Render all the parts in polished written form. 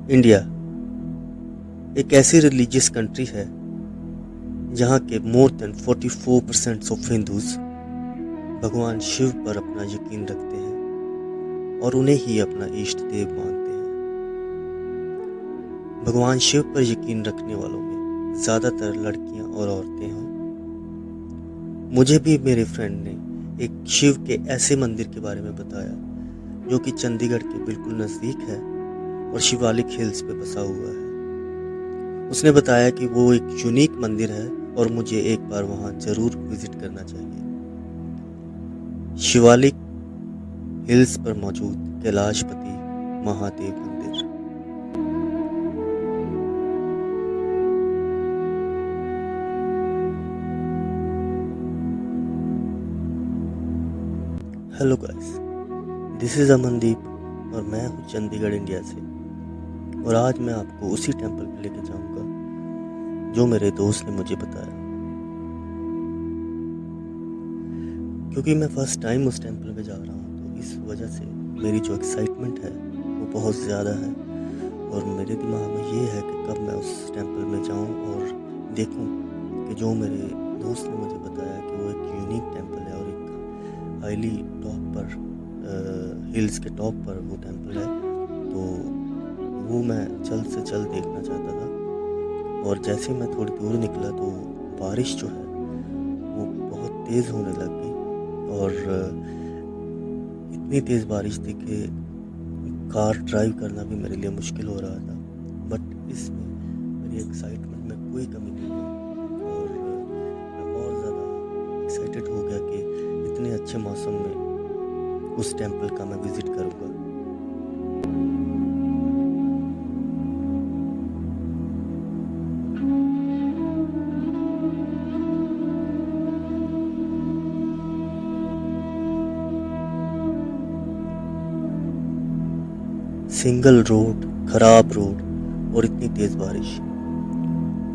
India एक ऐसी religious country है जहाँ के मोर देन 44% ऑफ हिंदूज भगवान शिव पर अपना यकीन रखते हैं और उन्हें ही अपना इष्ट देव मानते हैं। भगवान शिव पर यकीन रखने वालों में ज़्यादातर लड़कियाँ और औरतें हैं। मुझे भी मेरे फ्रेंड ने एक शिव के ऐसे मंदिर के बारे में बताया जो कि चंडीगढ़ के बिल्कुल नज़दीक है और शिवालिक हिल्स पे बसा हुआ है। उसने बताया कि वो एक यूनिक मंदिर है और मुझे एक बार वहाँ ज़रूर विजिट करना चाहिए। शिवालिक हिल्स पर मौजूद कैलाशपति महादेव मंदिर। Hello guys, this is Amandeep और मैं हूँ चंडीगढ़ इंडिया से। और आज मैं आपको उसी टेंपल पे लेके जाऊँगा जो मेरे दोस्त ने मुझे बताया, क्योंकि मैं फ़र्स्ट टाइम उस टेंपल में जा रहा हूँ। तो इस वजह से मेरी जो एक्साइटमेंट है वो बहुत ज़्यादा है और मेरे दिमाग में ये है कि कब मैं उस टेंपल में जाऊँ और देखूँ कि जो मेरे दोस्त ने मुझे बताया कि वो एक यूनिक टेंपल है और एक हाईली टॉप पर हिल्स के टॉप पर वो टेंपल है। तो वो मैं जल्द से जल्द देखना चाहता था। और जैसे मैं थोड़ी दूर निकला तो बारिश जो है वो बहुत तेज़ होने लग गई और इतनी तेज़ बारिश थी कि कार ड्राइव करना भी मेरे लिए मुश्किल हो रहा था। बट इसमें मेरी एक्साइटमेंट में कोई कमी नहीं है और मैं और ज़्यादा एक्साइटेड हो गया कि इतने अच्छे मौसम में उस टेंपल का मैं विज़िट करूँगा। सिंगल रोड, ख़राब रोड और इतनी तेज़ बारिश,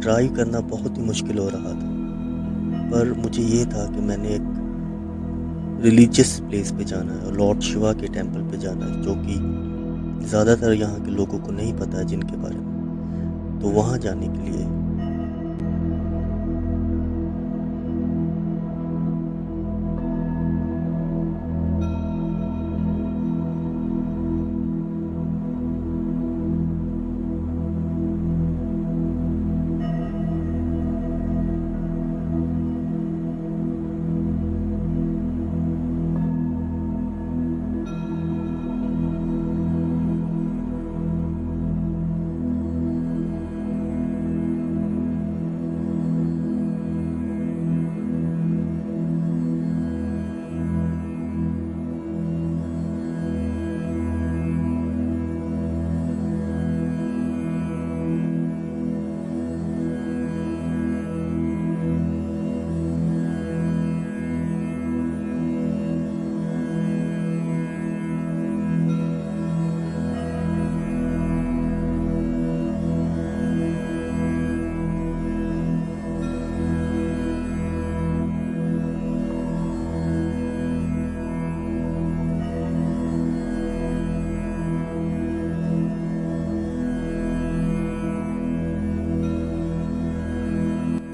ड्राइव करना बहुत ही मुश्किल हो रहा था। पर मुझे ये था कि मैंने एक रिलीजियस प्लेस पे जाना है और लॉर्ड शिवा के टेंपल पे जाना है, जो कि ज़्यादातर यहाँ के लोगों को नहीं पता है जिनके बारे में। तो वहाँ जाने के लिए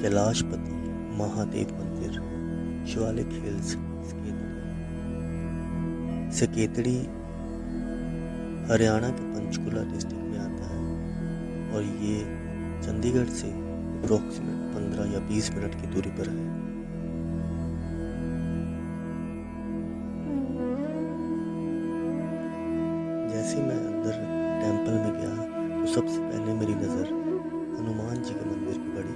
कैलाशपति महादेव मंदिर, शिवालिक हिल्स, सकेतड़ी हरियाणा के पंचकुला डिस्ट्रिक्ट में आता है और ये चंडीगढ़ से अप्रोक्सीमेट 15 या 20 मिनट की दूरी पर है। जैसे मैं अंदर टेंपल में गया तो सबसे पहले मेरी नज़र हनुमान जी के मंदिर पे पड़ी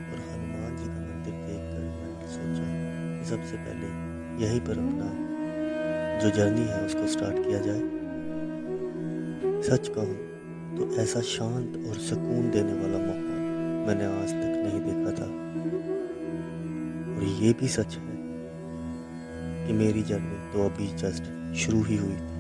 और हनुमान जी का मंदिर देखकर मैंने सोचा कि सबसे पहले यहीं पर अपना जो जर्नी है उसको स्टार्ट किया जाए। सच कहूँ तो ऐसा शांत और सुकून देने वाला माहौल मैंने आज तक नहीं देखा था। और ये भी सच है कि मेरी जर्नी तो अभी जस्ट शुरू ही हुई थी।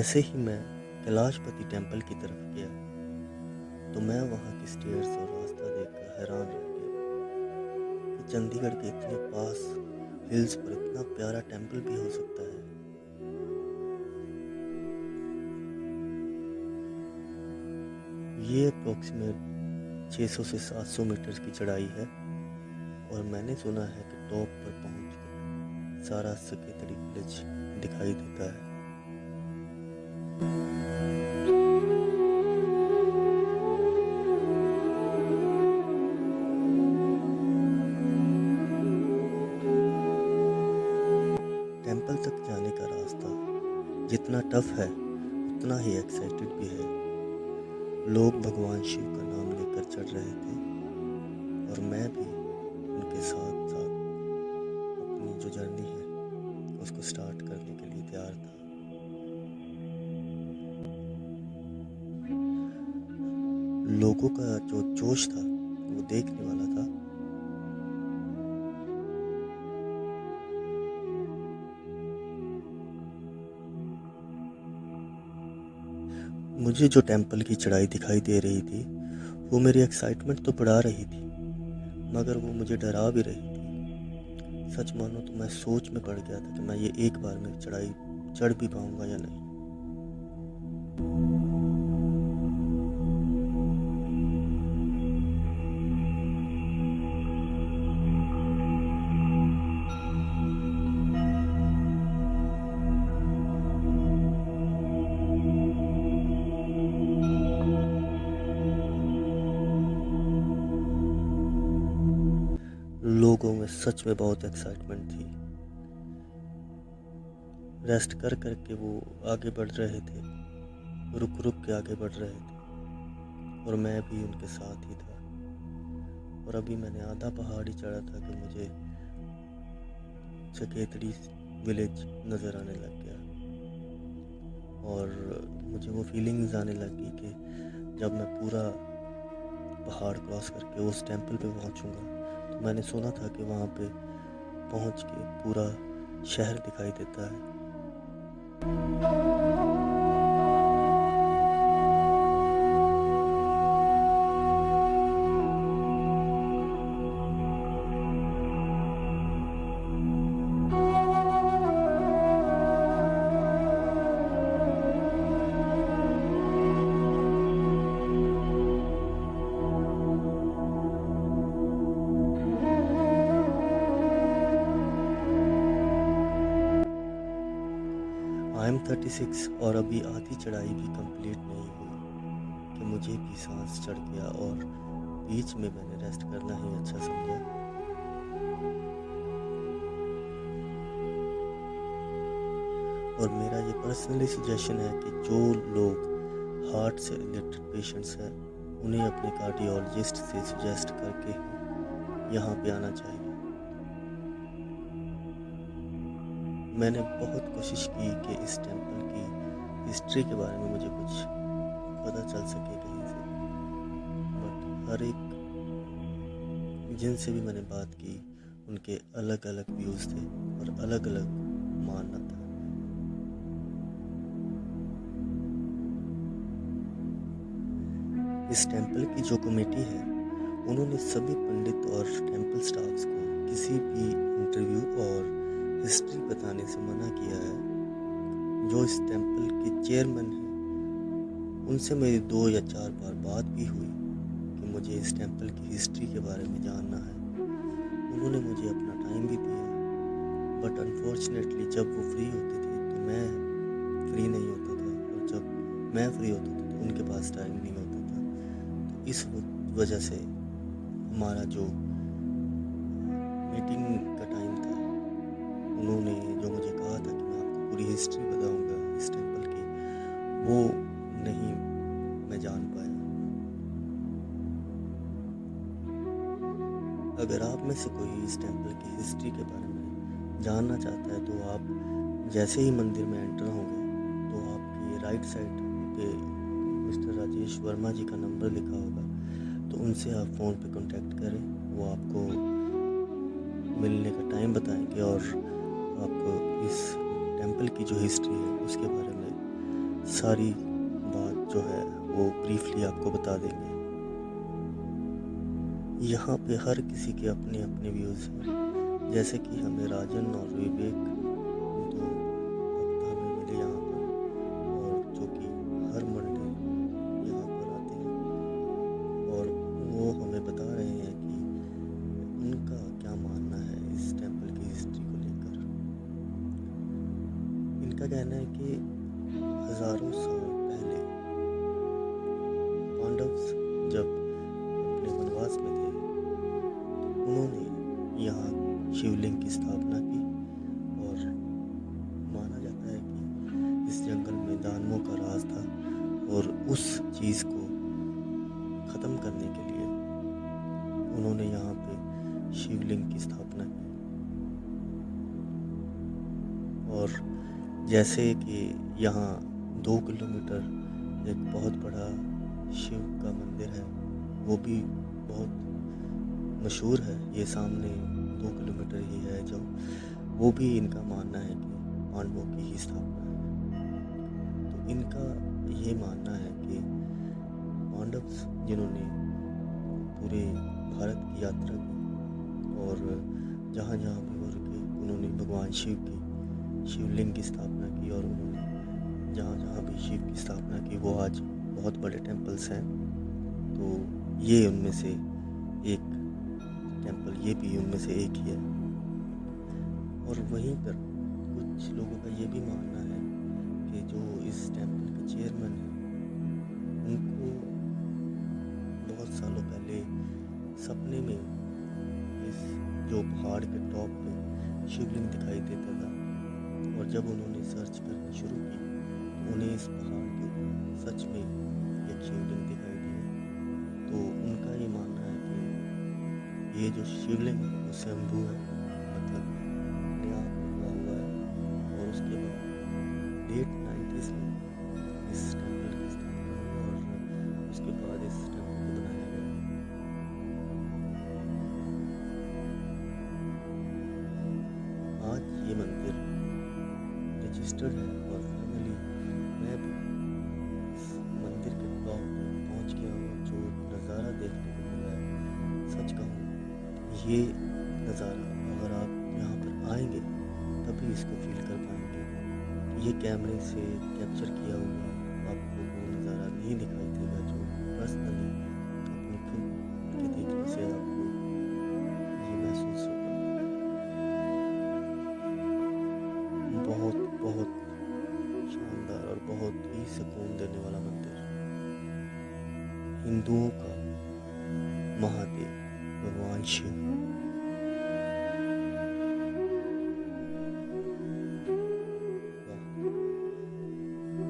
जैसे ही मैं कैलाशपति टेम्पल की तरफ गया तो मैं वहाँ की स्टेयर्स और रास्ता देखकर हैरान रह गया कि चंडीगढ़ के इतने पास हिल्स पर इतना प्यारा टेम्पल भी हो सकता है। ये अप्रोक्सीमेट 600 से 700 मीटर की चढ़ाई है और मैंने सुना है कि टॉप पर पहुंचकर सारा सकेतड़ी विलेज दिखाई देता है। टेम्पल तक जाने का रास्ता जितना टफ है उतना ही एक्साइटेड भी है। लोग भगवान शिव का नाम लेकर चढ़ रहे थे और मैं भी उनके साथ साथ अपनी जो जर्नी है उसको स्टार्ट करने के लिए तैयार था। लोगों का जो जोश था वो देखने वाला था। मुझे जो टेम्पल की चढ़ाई दिखाई दे रही थी वो मेरी एक्साइटमेंट तो बढ़ा रही थी मगर वो मुझे डरा भी रही थी। सच मानो तो मैं सोच में पड़ गया था कि मैं ये एक बार में चढ़ाई चढ़ भी पाऊंगा या नहीं। लोगों में सच में बहुत एक्साइटमेंट थी। रेस्ट कर कर के वो आगे बढ़ रहे थे, रुक रुक के आगे बढ़ रहे थे और मैं भी उनके साथ ही था। और अभी मैंने आधा पहाड़ ही चढ़ा था कि मुझे सकेतड़ी विलेज नज़र आने लग गया और मुझे वो फीलिंग्स आने लगी कि जब मैं पूरा पहाड़ क्रॉस करके उस टेम्पल पे पहुंचूंगा तो मैंने सुना था कि वहाँ पे पहुँच के पूरा शहर दिखाई देता है। आई एम 36 और अभी आधी चढ़ाई भी कंप्लीट नहीं हुई कि मुझे भी सांस चढ़ गया और बीच में मैंने रेस्ट करना ही अच्छा समझा। और मेरा ये पर्सनली सजेशन है कि जो लोग हार्ट से रिलेटेड पेशेंट्स हैं उन्हें अपने कार्डियोलॉजिस्ट से सजेस्ट करके यहाँ पे आना चाहिए। मैंने बहुत कोशिश की कि इस टेम्पल की हिस्ट्री के बारे में मुझे कुछ पता चल सके कहीं से, बट हर एक जिनसे भी मैंने बात की उनके अलग अलग व्यूज़ थे और अलग अलग मानना था। इस टेम्पल की जो कमेटी है उन्होंने सभी पंडित और टेम्पल स्टाफ्स को किसी भी इंटरव्यू और हिस्ट्री बताने से मना किया है। जो इस टेम्पल के चेयरमैन हैं उनसे मेरी 2 या 4 बार बात भी हुई कि मुझे इस टेम्पल की हिस्ट्री के बारे में जानना है। उन्होंने मुझे अपना टाइम भी दिया बट अनफॉर्चुनेटली जब वो फ्री होते थे तो मैं फ्री नहीं होता था और जब मैं फ्री होता था तो उनके पास टाइम नहीं होता था। तो इस वजह से हमारा जो मीटिंग का टाइम था उन्होंने जो मुझे कहा था कि मैं आपको पूरी हिस्ट्री बताऊंगा इस टेम्पल की वो नहीं मैं जान पाया। अगर आप में से कोई इस टेम्पल की हिस्ट्री के बारे में जानना चाहता है तो आप जैसे ही मंदिर में एंटर होंगे तो आपकी राइट साइड पे मिस्टर राजेश वर्मा जी का नंबर लिखा होगा तो उनसे आप फ़ोन पे कांटेक्ट करें। वो आपको मिलने का टाइम बताएंगे और आपको इस टेम्पल की जो हिस्ट्री है उसके बारे में सारी बात जो है वो ब्रीफली आपको बता देंगे। यहाँ पे हर किसी के अपने अपने व्यूज़ हैं। जैसे कि हमें राजन और विवेक, 2 भक्त हमें मिले यहाँ पर, और जो कि हर मंडे यहाँ पर आते हैं, और वो हमें बता रहे हैं कि उनका क्या मानना है इस टेम्पल की हिस्ट्री को लेकर। इनका कहना है कि हज़ारों साल पहले पांडव जब अपने वनवास में थे, उन्होंने यहाँ शिवलिंग की स्थापना की, और माना जाता है कि इस जंगल में दानवों का राज था, और उस चीज़ को ख़त्म करने के लिए उन्होंने यहाँ पे शिवलिंग की स्थापना की। और जैसे कि यहाँ 2 किलोमीटर एक बहुत बड़ा शिव का मंदिर है, वो भी बहुत मशहूर है, ये सामने 2 किलोमीटर ही है, जो वो भी इनका मानना है कि पांडवों की ही स्थापना है। तो इनका ये मानना है कि पांडव जिन्होंने पूरे भारत की यात्रा की, और जहाँ जहाँ भी वो रुके उन्होंने भगवान शिव की शिवलिंग की स्थापना की, और उन्होंने जहाँ जहाँ भी शिव की स्थापना की वो आज बहुत बड़े टेम्पल्स हैं। तो ये उनमें से एक टेम्पल, ये भी उनमें से एक ही है। और वहीं पर कुछ लोगों का ये भी मानना है कि जो इस टेम्पल के चेयरमैन हैं, उनको बहुत सालों पहले सपने में इस जो पहाड़ के टॉप पे शिवलिंग दिखाई देता था, और जब उन्होंने सर्च करनी शुरू की तो उन्हें इस पहाड़ के ऊपर सच में एक शिवलिंग दिखाई दी। तो उनका ये मानना है कि ये जो शिवलिंग है वो स्वयंभू है, मतलब अपने आप में हुआ हुआ है। और उसके बाद लेट 90s में इस टेम्पल की स्थापना हुई, और उसके बाद इस टेम्पल को बनाया गया। आज ये मंदिर रजिस्टर्ड है, और फाइनली मैं भी इस मंदिर के टॉप पे पहुंच गया हूँ। जो नज़ारा देखने को मिला है, सच कहूँ ये नज़ारा अगर आप यहाँ पर आएंगे तभी इसको फील कर पाएंगे। ये कैमरे से कैप्चर किया हुआ आपको वो नज़ारा नहीं दिखाई देगा जो पर्सनली अपनी खुद के देखने से आपको ये महसूस होगा। बहुत बहुत शानदार और बहुत ही सुकून देने वाला मंदिर, हिंदुओं का महादेव भगवान शिव।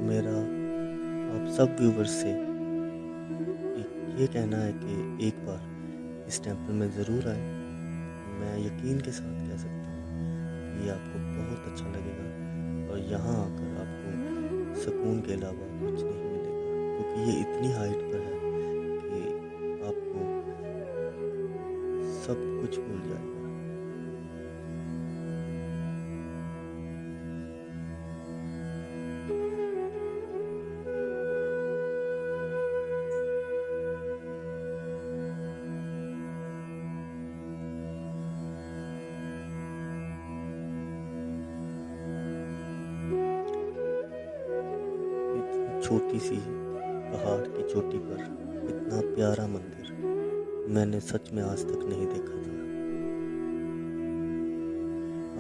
मेरा आप सब व्यूवर्स से ये कहना है कि एक बार इस टेम्पल में ज़रूर आए। मैं यकीन के साथ कह सकता हूँ कि ये आपको बहुत अच्छा लगेगा, और यहाँ आकर आपको सुकून के अलावा कुछ नहीं मिलेगा, क्योंकि ये इतनी हाइट पर है कि आपको सब कुछ भूल जाएगा। छोटी सी पहाड़ की चोटी पर इतना प्यारा मंदिर मैंने सच में आज तक नहीं देखा था।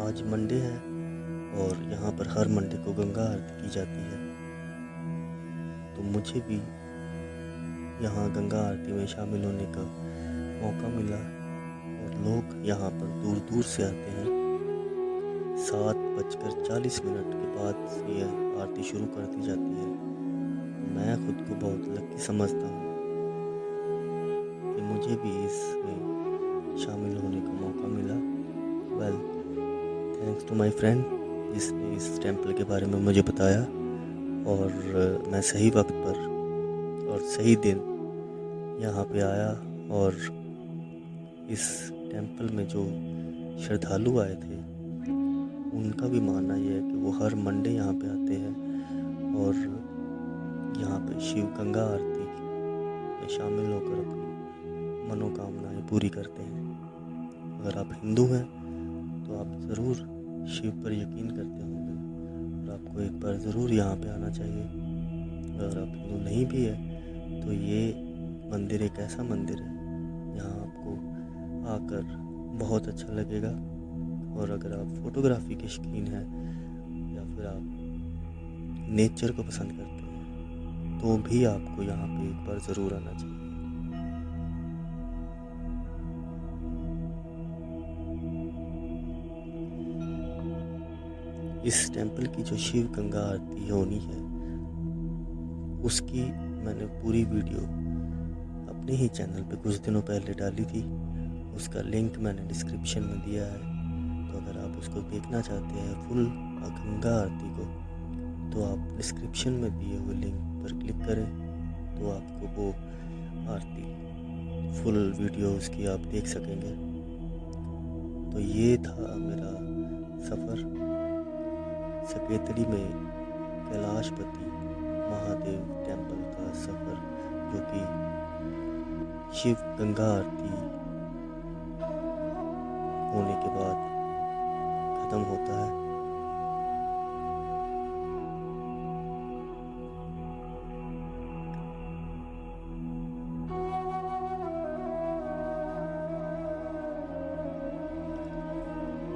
आज मंडे है, और यहाँ पर हर मंडे को गंगा आरती की जाती है। तो मुझे भी यहाँ गंगा आरती में शामिल होने का मौका मिला, और लोग यहाँ पर दूर दूर से आते हैं। 7:40 के बाद यह आरती शुरू कर दी जाती है। मैं खुद को बहुत लकी समझता हूँ कि मुझे भी इसमें शामिल होने का मौका मिला। Well, thanks to my friend जिसने इस टेम्पल के बारे में मुझे बताया, और मैं सही वक्त पर और सही दिन यहाँ पे आया। और इस टेम्पल में जो श्रद्धालु आए थे उनका भी मानना यह है कि वो हर मंडे यहाँ पे आते हैं, और यहाँ पे शिव गंगा आरती में शामिल होकर अपनी मनोकामनाएं पूरी करते हैं। अगर आप हिंदू हैं तो आप ज़रूर शिव पर यकीन करते होंगे और आपको एक बार ज़रूर यहाँ पे आना चाहिए। अगर आप हिंदू नहीं भी है तो ये मंदिर एक ऐसा मंदिर है जहाँ आपको आकर बहुत अच्छा लगेगा। और अगर आप फोटोग्राफी के शौकीन हैं या फिर आप नेचर को पसंद करते हैं तो भी आपको यहाँ पे एक बार ज़रूर आना चाहिए। इस टेंपल की जो शिव गंगा आरती होनी है उसकी मैंने पूरी वीडियो अपने ही चैनल पे कुछ दिनों पहले डाली थी। उसका लिंक मैंने डिस्क्रिप्शन में दिया है, तो अगर आप उसको देखना चाहते हैं फुल गंगा आरती को तो आप डिस्क्रिप्शन में दिए हुए लिंक पर क्लिक करें तो आपको वो आरती फुल वीडियो उसकी आप देख सकेंगे। तो ये था मेरा सफ़र सकेतड़ी में कैलाशपति महादेव टेंपल का सफ़र, जो कि शिव गंगा आरती होने के बाद ख़त्म होता है।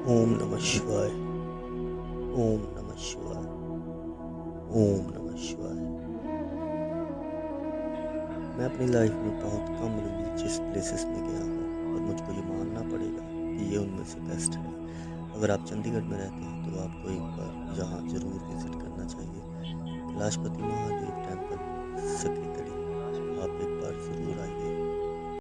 ओम नमः शिवाय, ओम नमः शिवाय, ओम नमः शिवाय। मैं अपनी लाइफ में बहुत कम रिलीजियस प्लेसेस में गया हूँ और मुझको ये मानना पड़ेगा कि ये उनमें से बेस्ट है। अगर आप चंडीगढ़ में रहते हैं तो आपको एक बार यहाँ ज़रूर विज़िट करना चाहिए। कैलाशपति महादेव टेंपल सकेतड़ी, आप एक बार ज़रूर आइए।